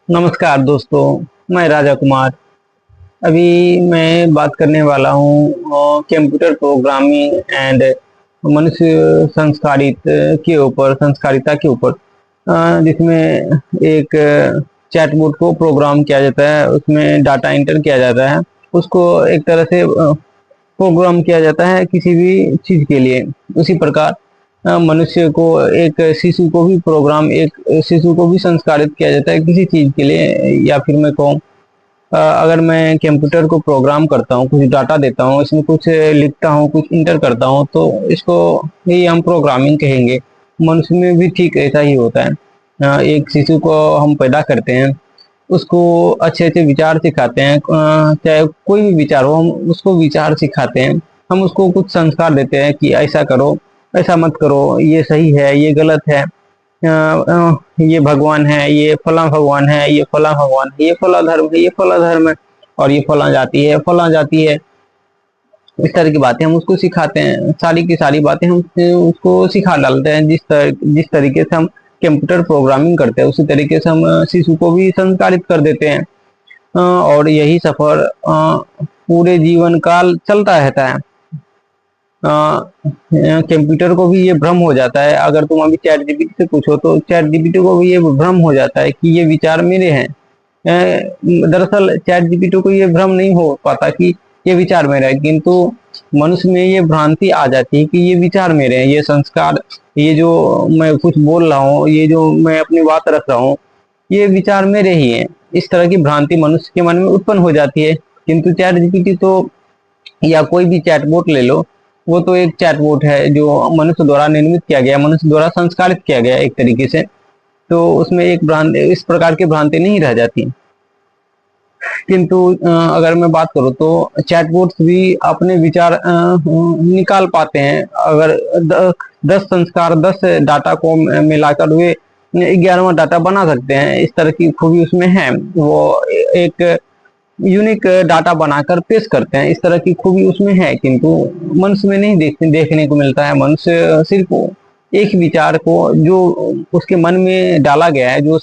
नमस्कार दोस्तों, मैं राजा कुमार। अभी मैं बात करने वाला हूँ कंप्यूटर प्रोग्रामिंग एंड मनुष्य संस्कारिता के ऊपर, जिसमें एक चैटबॉट को प्रोग्राम किया जाता है। उसमें डाटा एंटर किया जाता है, उसको एक तरह से प्रोग्राम किया जाता है किसी भी चीज के लिए। उसी प्रकार मनुष्य को, एक शिशु को भी संस्कारित किया जाता है किसी चीज के लिए। या फिर मैं कहूँ, अगर मैं कंप्यूटर को प्रोग्राम करता हूँ, कुछ डाटा देता हूँ, इसमें कुछ लिखता हूँ, कुछ इंटर करता हूँ, तो इसको ही हम प्रोग्रामिंग कहेंगे। मनुष्य में भी ठीक ऐसा ही होता है। एक शिशु को हम पैदा करते हैं, उसको अच्छे अच्छे विचार सिखाते हैं। चाहे कोई भी विचार हो, हम उसको विचार सिखाते हैं। हम उसको कुछ संस्कार देते हैं कि ऐसा करो, ऐसा मत करो, ये सही है, ये गलत है, ये भगवान है, ये फला भगवान है, ये फला भगवान है, ये फला धर्म है, ये फला धर्म है, और ये फला जाति है, फला जाति है। इस तरह की बातें हम उसको सिखाते हैं। सारी की सारी बातें हम उसको सिखा डालते हैं। जिस तरीके से हम कंप्यूटर प्रोग्रामिंग करते हैं, उसी तरीके से हम शिशु को भी संस्कारित कर देते हैं। और यही सफर पूरे जीवन काल चलता रहता है। कंप्यूटर को भी ये भ्रम हो जाता है। अगर तुम अभी चैट जीपीटी से पूछो, तो चैट जीपीटी को भी ये भ्रम हो जाता है कि ये विचार मेरे हैं। दरअसल चैट जीपीटी को ये भ्रम नहीं हो पाता कि ये विचार मेरा है, किंतु मनुष्य में ये भ्रांति आ जाती है कि ये विचार मेरे हैं, ये संस्कार, ये जो मैं कुछ बोल रहा हूँ, ये जो मैं अपनी बात रख रहा हूँ, ये विचार मेरे ही हैं। इस तरह की भ्रांति मनुष्य के मन में उत्पन्न हो जाती है। किंतु चैट जीपीटी तो, या कोई भी चैटबॉट ले लो, वो तो एक चैटबॉट है जो मनुष्य द्वारा निर्मित किया गया, मनुष्य द्वारा संस्कारित किया गया एक तरीके से। तो उसमें एक भ्रांति, इस प्रकार की भ्रांति नहीं रह जाती। किंतु अगर मैं बात करूँ, तो चैटबॉट्स भी अपने विचार निकाल पाते हैं। अगर 10 संस्कार, 10 डाटा को मिलाकर वे 11वां डाटा बना सकते हैं। इस तरह की खूबी उसमें है। वो एक यूनिक डाटा बनाकर पेश करते हैं। इस तरह की खूबी उसमें है, किंतु मनुष्य में नहीं देखने को मिलता है। मनुष्य सिर्फ एक ही विचार को, जो उसके मन में डाला गया है, जो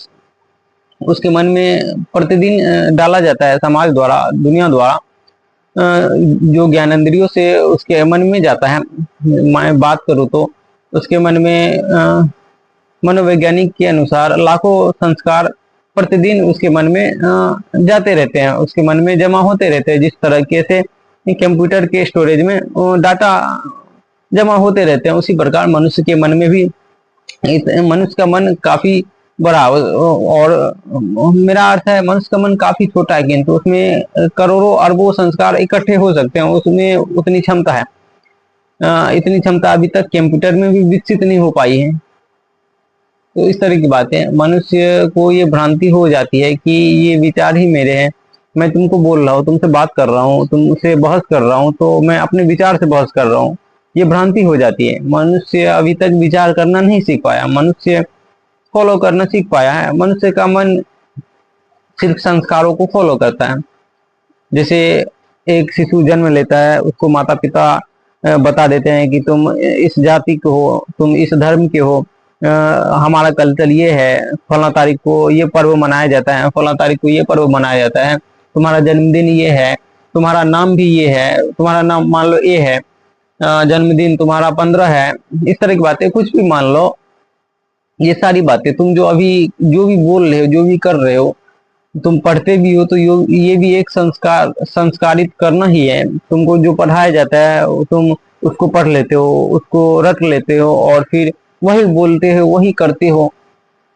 उसके मन में प्रतिदिन डाला जाता है समाज द्वारा, दुनिया द्वारा, जो ज्ञानेंद्रियों से उसके मन में जाता है। मैं बात करूँ तो उसके मन में मनोवैज्ञानिक के अनुसार लाखों संस्कार प्रतिदिन उसके मन में जाते रहते हैं, उसके मन में जमा होते रहते हैं। जिस तरीके से कंप्यूटर के स्टोरेज में डाटा जमा होते रहते हैं, उसी प्रकार मनुष्य के मन में भी, मनुष्य का मन काफी बड़ा, और मेरा अर्थ है मनुष्य का मन काफी छोटा है, किंतु उसमें करोड़ों अरबों संस्कार इकट्ठे हो सकते हैं। उसमें उतनी क्षमता है। इतनी क्षमता अभी तक कंप्यूटर में भी विकसित नहीं हो पाई है। तो इस तरह की बातें, मनुष्य को ये भ्रांति हो जाती है कि ये विचार ही मेरे हैं। मैं तुमको बोल रहा हूँ, तुमसे बात कर रहा हूँ, तुमसे बहस कर रहा हूँ, तो मैं अपने विचार से बहस कर रहा हूँ। ये भ्रांति हो जाती है। मनुष्य अभी तक विचार करना नहीं सीख पाया, मनुष्य फॉलो करना सीख पाया है। मनुष्य का मन सिर्फ संस्कारों को फॉलो करता है। जैसे एक शिशु जन्म लेता है, उसको माता पिता बता देते हैं कि तुम इस जाति के हो, तुम इस धर्म के हो, हमारा कल्चर ये है, फला तारीख को ये पर्व मनाया जाता है, फला तारीख को ये पर्व मनाया जाता है, तुम्हारा जन्मदिन ये है, तुम्हारा नाम भी ये है, तुम्हारा नाम मान लो ये है, जन्मदिन तुम्हारा 15 है। इस तरह की बातें कुछ भी मान लो, ये सारी बातें तुम जो अभी जो भी बोल रहे हो, जो भी कर रहे हो, तुम पढ़ते भी हो, तो ये भी एक संस्कारित करना ही है। तुमको जो पढ़ाया जाता है तुम उसको पढ़ लेते हो, उसको रट लेते हो, और फिर वही बोलते हो, वही करते हो।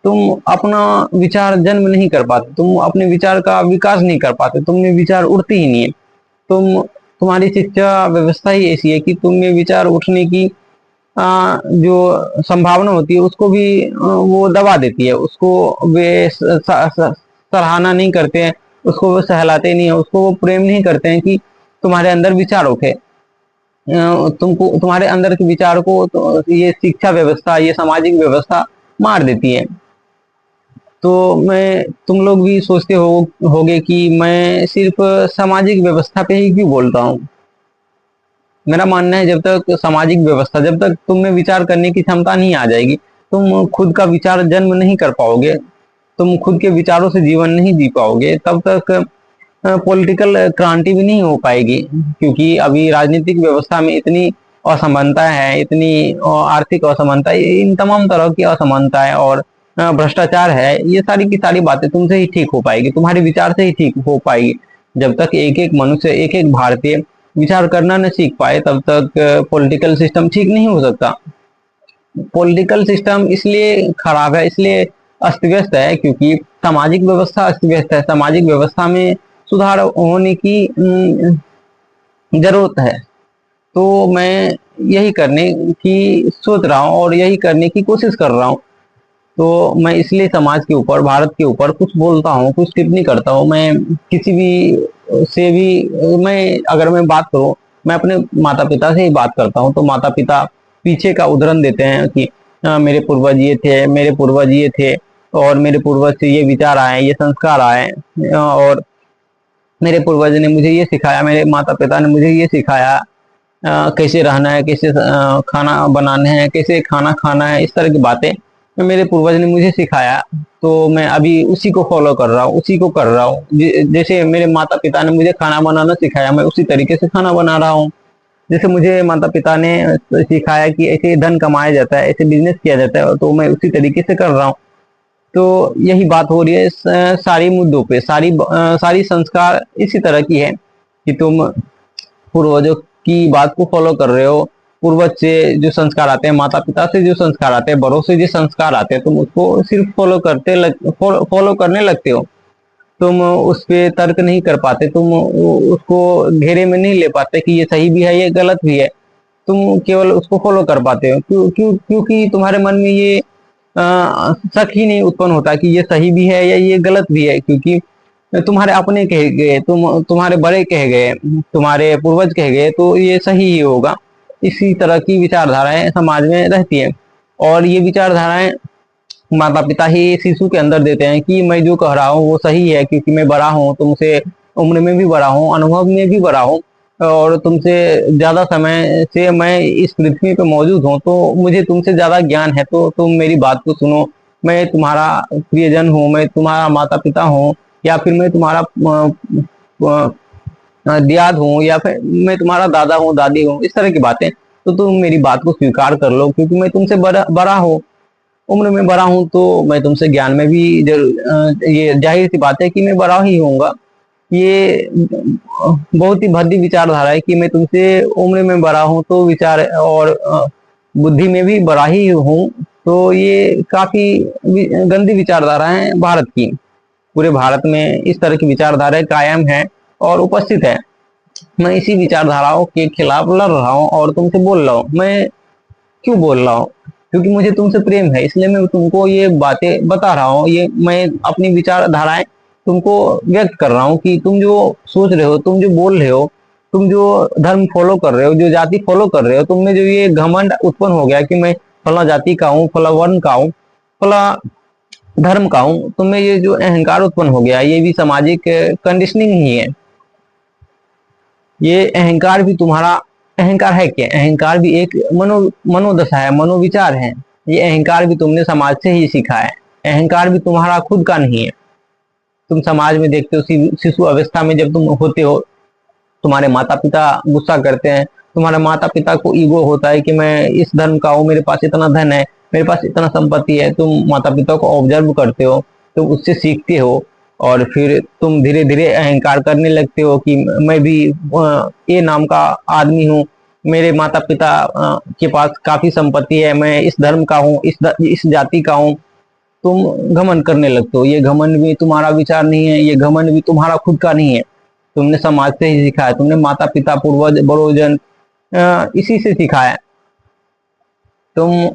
तुम अपना विचार जन्म नहीं कर पाते, तुम अपने विचार का विकास नहीं कर पाते, तुम में विचार उठते ही नहीं है। तुम्हारी शिक्षा व्यवस्था ही ऐसी है कि तुम में विचार उठने की जो संभावना होती है, उसको भी वो दबा देती है। उसको वे सराहना नहीं करते हैं, उसको वो सहलाते नहीं है, उसको वो प्रेम नहीं करते हैं कि तुम्हारे अंदर विचार उठे। तुमको, तुम्हारे अंदर के विचार को तो ये शिक्षा व्यवस्था, ये सामाजिक व्यवस्था मार देती है। तो तुम लोग भी सोचते होगे कि मैं सिर्फ सामाजिक व्यवस्था पे ही क्यों बोलता हूँ। मेरा मानना है, जब तक सामाजिक व्यवस्था, जब तक तुम में विचार करने की क्षमता नहीं आ जाएगी, तुम खुद का विचार जन्म नहीं कर पाओगे। तुम खुद के विचारों से जीवन नहीं जी पाओगे, तब तक पॉलिटिकल क्रांति भी नहीं हो पाएगी। क्योंकि अभी राजनीतिक व्यवस्था में इतनी असमानता है, इतनी आर्थिक असमानता, इन तमाम तरह की असमानता है और भ्रष्टाचार है, ये सारी की सारी बातें तुमसे ही ठीक हो पाएगी, तुम्हारे विचार से ही ठीक हो पाएगी। जब तक एक एक मनुष्य, एक एक भारतीय विचार करना न सीख पाए, तब तक पॉलिटिकल सिस्टम ठीक नहीं हो सकता। पॉलिटिकल सिस्टम इसलिए खराब है, इसलिए अस्त व्यस्त है, क्योंकि सामाजिक व्यवस्था अस्त व्यस्त है। सामाजिक व्यवस्था में सुधार होने की जरूरत है। तो मैं यही करने की सोच रहा हूँ और यही करने की कोशिश कर रहा हूँ। तो मैं इसलिए समाज के ऊपर, भारत के ऊपर कुछ बोलता हूँ, कुछ टिप्पणी करता हूँ। मैं किसी भी से भी, मैं अगर मैं बात करूँ, मैं अपने माता पिता से ही बात करता हूँ, तो माता पिता पीछे का उदाहरण देते हैं कि मेरे पूर्वज ये थे, मेरे पूर्वज ये थे, और मेरे पूर्वज से ये विचार आए, ये संस्कार आए, और मेरे पूर्वज ने मुझे ये सिखाया, मेरे माता पिता ने मुझे ये सिखाया, कैसे रहना है, कैसे खाना बनाना है, कैसे खाना खाना है, इस तरह की बातें मेरे पूर्वज ने मुझे सिखाया। तो मैं अभी उसी को फॉलो कर रहा हूँ, उसी को कर रहा हूँ। जैसे मेरे माता पिता ने मुझे खाना बनाना सिखाया, मैं उसी तरीके से खाना बना रहा हूँ। जैसे मुझे माता पिता ने सिखाया कि ऐसे धन कमाया जाता है, ऐसे बिजनेस किया जाता है, तो मैं उसी तरीके से कर रहा हूँ। तो यही बात हो रही है सारी मुद्दों पे, सारी संस्कार इसी तरह की है कि तुम पूर्वजों की बात को फॉलो कर रहे हो। पूर्वज से जो संस्कार आते हैं, माता पिता से जो संस्कार आते हैं, बड़ों से जो संस्कार आते हैं, तुम उसको सिर्फ फॉलो करने लगते हो। तुम उस पे तर्क नहीं कर पाते, तुम उसको घेरे में नहीं ले पाते कि ये सही भी है, ये गलत भी है। तुम केवल उसको फॉलो कर पाते हो। क्योंकि तुम्हारे मन में ये शक ही नहीं उत्पन्न होता कि ये सही भी है या ये गलत भी है। क्योंकि तुम्हारे अपने कहे गए, तुम्हारे बड़े कहे गए, तुम्हारे पूर्वज कहे गए, तो ये सही ही होगा। इसी तरह की विचारधाराएं समाज में रहती है, और ये विचारधाराएं माता पिता ही शिशु के अंदर देते हैं कि मैं जो कह रहा हूँ वो सही है, क्योंकि मैं बड़ा हूँ, तुमसे उम्र में भी बड़ा हूँ, अनुभव में भी बड़ा हूँ, और तुमसे ज्यादा समय से मैं इस पृथ्वी पे मौजूद हूँ, तो मुझे तुमसे ज्यादा ज्ञान है। तो तुम मेरी बात को सुनो। मैं तुम्हारा प्रियजन हूँ, मैं तुम्हारा माता पिता हूँ, या फिर मैं तुम्हारा दियाद हूँ, या फिर मैं तुम्हारा दादा हूँ, दादी हूँ, इस तरह की बातें। तो तुम मेरी बात को स्वीकार कर लो, क्योंकि मैं तुमसे बड़ा हूँ, उम्र में बड़ा हूं, तो मैं तुमसे ज्ञान में भी ये जाहिर सी बात है कि मैं बड़ा ही होऊंगा। ये बहुत ही भद्दी विचारधारा है कि मैं तुमसे उम्र में बड़ा हूं, तो विचार और बुद्धि में भी बड़ा ही हूं। तो ये काफी गंदी विचारधारा है भारत की। पूरे भारत में इस तरह की विचारधाराएं कायम है और उपस्थित है। मैं इसी विचारधाराओं के खिलाफ लड़ रहा हूँ और तुमसे बोल रहा हूँ। मैं क्यों बोल रहा हूँ? क्योंकि मुझे तुमसे प्रेम है, इसलिए मैं तुमको ये बातें बता रहा हूँ। ये मैं अपनी विचारधाराएं तुमको व्यक्त कर रहा हूँ कि तुम जो सोच रहे हो, तुम जो बोल रहे हो, तुम जो धर्म फॉलो कर रहे हो, जो जाति फॉलो कर रहे हो, तुम में जो ये घमंड उत्पन्न हो गया कि मैं फला जाति का हूँ, फला वर्ण का हूँ, फला धर्म का हूँ, तुम्हें ये जो अहंकार उत्पन्न हो गया, ये भी सामाजिक कंडीशनिंग ही है। ये अहंकार भी तुम्हारा अहंकार है क्या? अहंकार भी एक मनोदशा है, मनोविचार है। ये अहंकार भी तुमने समाज से ही सीखा है। अहंकार भी तुम्हारा खुद का नहीं है। तुम समाज में देखते हो, शिशु अवस्था में जब तुम होते हो, तुम्हारे माता पिता गुस्सा करते हैं। तुम्हारे माता पिता को ईगो होता है कि मैं इस धर्म का हूँ, मेरे पास इतना धन है, मेरे पास इतना संपत्ति है। तुम माता पिता को ऑब्जर्व करते हो, तुम उससे सीखते हो, और फिर तुम धीरे धीरे अहंकार करने लगते हो कि मैं भी ए नाम का आदमी हूँ, मेरे माता पिता के पास काफी संपत्ति है, मैं इस धर्म का हूँ, इस जाति का हूँ। तुम घमंड करने लगते हो। ये घमंड भी तुम्हारा विचार नहीं है, ये घमंड भी तुम्हारा खुद का नहीं है। तुमने समाज से ही सीखा है, तुमने माता पिता, पूर्वज, बड़ोजन, इसी से सीखा है। तुम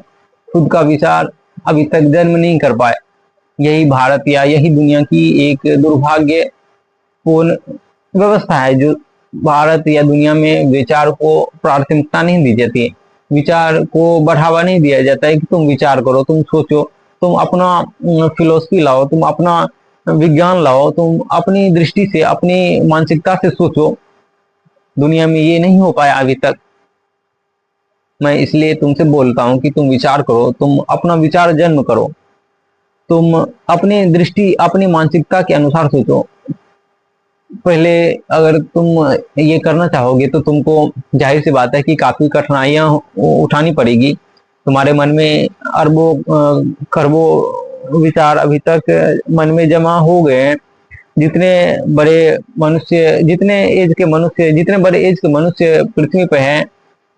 खुद का विचार अभी तक जन्म नहीं कर पाए। यही भारत या यही दुनिया की एक दुर्भाग्यपूर्ण व्यवस्था है, जो भारत या दुनिया में विचार को प्राथमिकता नहीं दी जाती, विचार को बढ़ावा नहीं दिया जाता है कि तुम विचार करो, तुम सोचो, तुम अपना फिलोसफी लाओ, तुम अपना विज्ञान लाओ, तुम अपनी दृष्टि से, अपनी मानसिकता से सोचो। दुनिया में ये नहीं हो पाया अभी तक। मैं इसलिए तुमसे बोलता हूँ कि तुम विचार करो, तुम अपना विचार जन्म करो। तुम अपनी दृष्टि, अपनी मानसिकता के अनुसार सोचो। पहले अगर तुम ये करना चाहोगे तो तुमको जाहिर सी बात है कि काफी कठिनाइयां उठानी पड़ेगी। तुम्हारे मन में अरबों खरबों विचार अभी तक मन में जमा हो गए हैं। जितने बड़े मनुष्य, जितने बड़े एज के मनुष्य पृथ्वी पे हैं,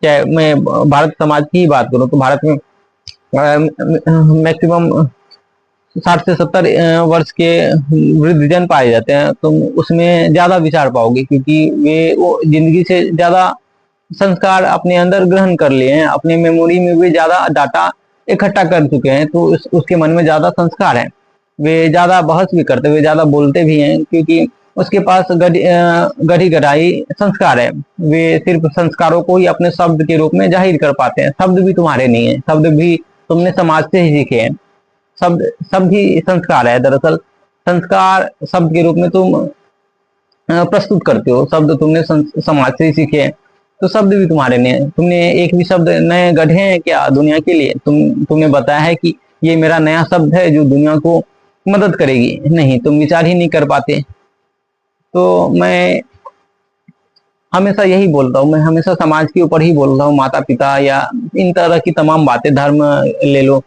चाहे मैं भारत समाज की ही बात करूं तो भारत में मैक्सिमम 60 से 70 वर्ष के वृद्धजन पाए जाते हैं। तुम उसमें ज्यादा विचार पाओगे, क्योंकि वे वो जिंदगी से ज्यादा संस्कार अपने अंदर ग्रहण कर लिए हैं, अपने मेमोरी में वे ज्यादा डाटा इकट्ठा कर चुके हैं, तो उसके मन में ज्यादा संस्कार है। वे ज्यादा बहस भी करते, वे ज्यादा बोलते भी हैं, क्योंकि उसके पास गढ़ी गढ़ाई संस्कार है। वे सिर्फ संस्कारों को ही अपने शब्द के रूप में जाहिर कर पाते हैं। शब्द भी तुम्हारे नहीं है, शब्द भी तुमने समाज से ही सीखे हैं। शब्द शब्द ही संस्कार है। दरअसल संस्कार शब्द के रूप में तुम प्रस्तुत करते हो, शब्द तुमने समाज से ही सीखे हैं, तो शब्द भी तुम्हारे नहीं है। तुमने एक भी शब्द नए गढ़े हैं क्या दुनिया के लिए? तुमने बताया है कि ये मेरा नया शब्द है जो दुनिया को मदद करेगी? नहीं, तुम विचार ही नहीं कर पाते। तो मैं हमेशा यही बोलता हूँ, मैं हमेशा समाज के ऊपर ही बोलता हूँ, माता पिता या इन तरह की तमाम बातें, धर्म ले लो,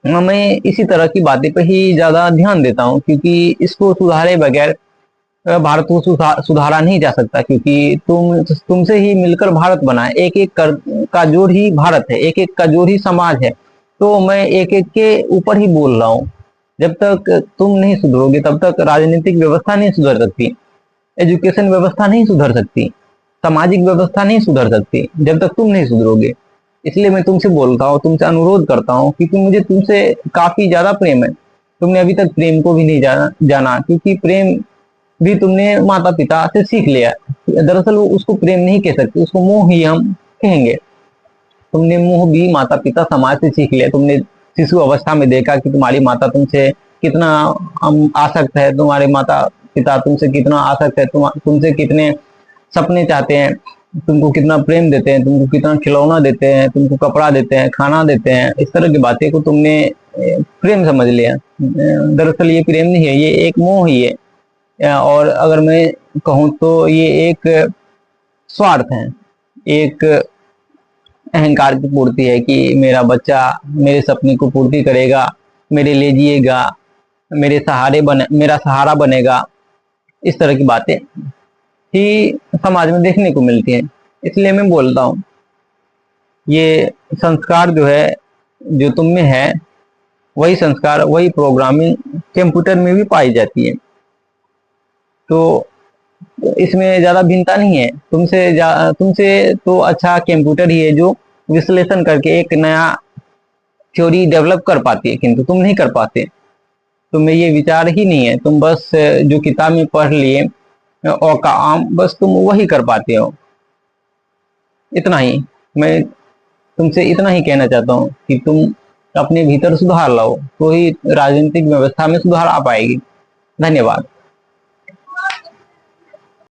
मैं इसी तरह की बातें पे ही ज्यादा ध्यान देता हूँ, क्योंकि इसको सुधारे बगैर भारत को सुधारा नहीं जा सकता। क्योंकि तुमसे ही मिलकर भारत बना है, एक एक का जोड़ ही भारत है, एक एक का जोड़ ही समाज है। तो मैं एक एक के ऊपर ही बोल रहा हूँ। जब तक तुम नहीं सुधरोगे तब तक राजनीतिक व्यवस्था नहीं सुधर सकती, एजुकेशन व्यवस्था नहीं सुधर सकती, सामाजिक व्यवस्था नहीं सुधर सकती जब तक तुम नहीं सुधरोगे। इसलिए मैं तुमसे बोलता हूँ, तुमसे अनुरोध करता हूँ, क्योंकि मुझे तुमसे काफी ज्यादा प्रेम है। तुमने अभी तक प्रेम को भी नहीं जाना, क्योंकि प्रेम भी तुमने माता पिता से सीख लिया। दरअसल वो उसको प्रेम नहीं कह सकते, उसको मोह ही हम कहेंगे। तुमने मोह भी माता पिता समाज से सीख लिया। तुमने शिशु अवस्था में देखा कि तुम्हारी माता तुमसे कितना आसक्त है, तुम्हारे माता पिता तुमसे कितना आसक्त है, तुमसे कितने सपने चाहते हैं, तुमको कितना प्रेम देते हैं, तुमको कितना खिलौना देते हैं, तुमको कपड़ा देते हैं, खाना देते हैं। इस तरह की बातें को तुमने प्रेम समझ लिया। दरअसल ये प्रेम नहीं है, ये एक मोह ही है। और अगर मैं कहूँ तो ये एक स्वार्थ है, एक अहंकार की पूर्ति है कि मेरा बच्चा मेरे सपने को पूर्ति करेगा, मेरे लिए जिएगा, मेरा सहारा बनेगा। इस तरह की बातें ही समाज में देखने को मिलती हैं। इसलिए मैं बोलता हूँ, ये संस्कार जो है, जो तुम में है, वही संस्कार, वही प्रोग्रामिंग कंप्यूटर में भी पाई जाती है। तो इसमें ज्यादा भिन्नता नहीं है। तुमसे तो अच्छा कंप्यूटर ही है जो विश्लेषण करके एक नया थ्योरी डेवलप कर पाती है, किंतु तुम नहीं कर पाते। तुम्हें ये विचार ही नहीं है, तुम बस जो किताब में पढ़ लिए और काम, बस तुम वही कर पाते हो। इतना ही मैं तुमसे इतना ही कहना चाहता हूँ कि तुम अपने भीतर सुधार लाओ, तो ही राजनीतिक व्यवस्था में सुधार आ पाएगी। धन्यवाद।